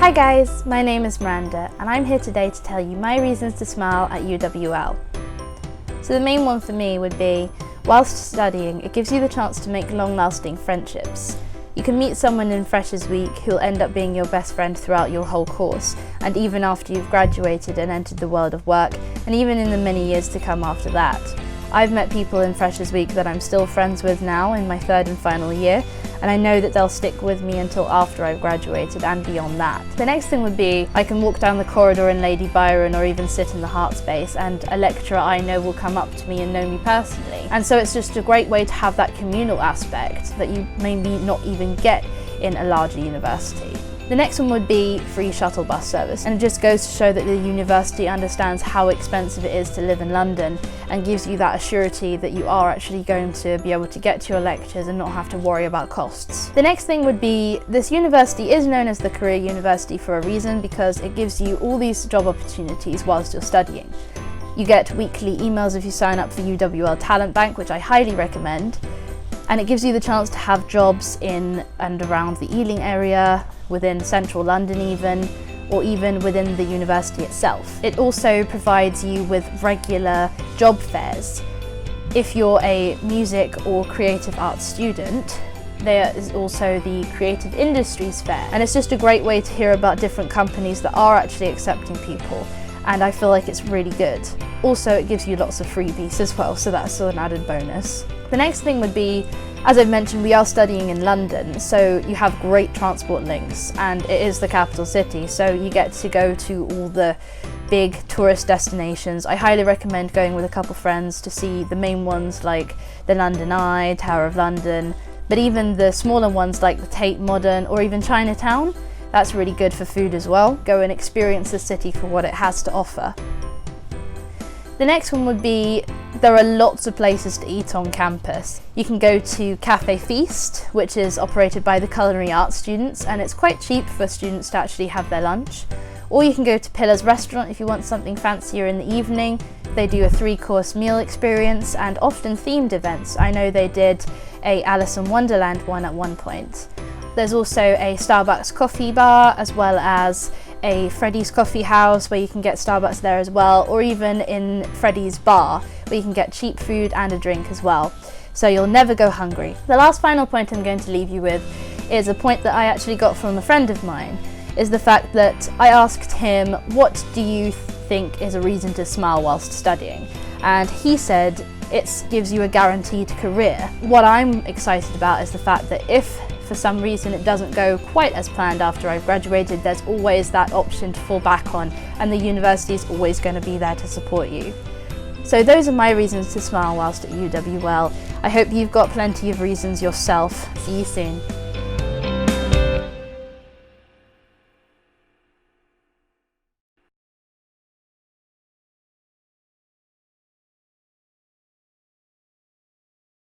Hi guys, my name is Miranda and I'm here today to tell you my reasons to smile at UWL. So the main one for me would be, whilst studying, it gives you the chance to make long-lasting friendships. You can meet someone in Freshers Week who'll end up being your best friend throughout your whole course, and even after you've graduated and entered the world of work, and even in the many years to come after that. I've met people in Freshers Week that I'm still friends with now in my third and final year, and I know that they'll stick with me until after I've graduated and beyond that. The next thing would be, I can walk down the corridor in Lady Byron or even sit in the Heart Space and a lecturer I know will come up to me and know me personally. And so it's just a great way to have that communal aspect that you maybe not even get in a larger university. The next one would be free shuttle bus service, and it just goes to show that the university understands how expensive it is to live in London and gives you that assurity that you are actually going to be able to get to your lectures and not have to worry about costs. The next thing would be, this university is known as the Career University for a reason, because it gives you all these job opportunities whilst you're studying. You get weekly emails if you sign up for UWL Talent Bank, which I highly recommend, and it gives you the chance to have jobs in and around the Ealing area, within central London even, or even within the university itself. It also provides you with regular job fairs. If you're a music or creative arts student, there is also the Creative Industries Fair, and it's just a great way to hear about different companies that are actually accepting people, and I feel like it's really good. Also, it gives you lots of freebies as well, so that's an added bonus. The next thing would be, as I've mentioned, we are studying in London, so you have great transport links, and it is the capital city, so you get to go to all the big tourist destinations. I highly recommend going with a couple friends to see the main ones like the London Eye, Tower of London, but even the smaller ones like the Tate Modern or even Chinatown. That's really good for food as well. Go and experience the city for what it has to offer. The next one would be, there are lots of places to eat on campus. You can go to Cafe Feast, which is operated by the culinary arts students, and it's quite cheap for students to actually have their lunch. Or you can go to Pillar's Restaurant if you want something fancier in the evening. They do a 3-course meal experience and often themed events. I know they did a Alice in Wonderland one at one point. There's also a Starbucks coffee bar, as well as a Freddy's Coffee House where you can get Starbucks there as well, or even in Freddy's Bar where you can get cheap food and a drink as well. So you'll never go hungry. The last final point I'm going to leave you with is a point that I actually got from a friend of mine, is the fact that I asked him, what do you think is a reason to smile whilst studying? And he said, it gives you a guaranteed career. What I'm excited about is the fact that if for some reason it doesn't go quite as planned after I've graduated, there's always that option to fall back on, and the university is always going to be there to support you. So those are my reasons to smile whilst at UWL. I hope you've got plenty of reasons yourself. See you soon.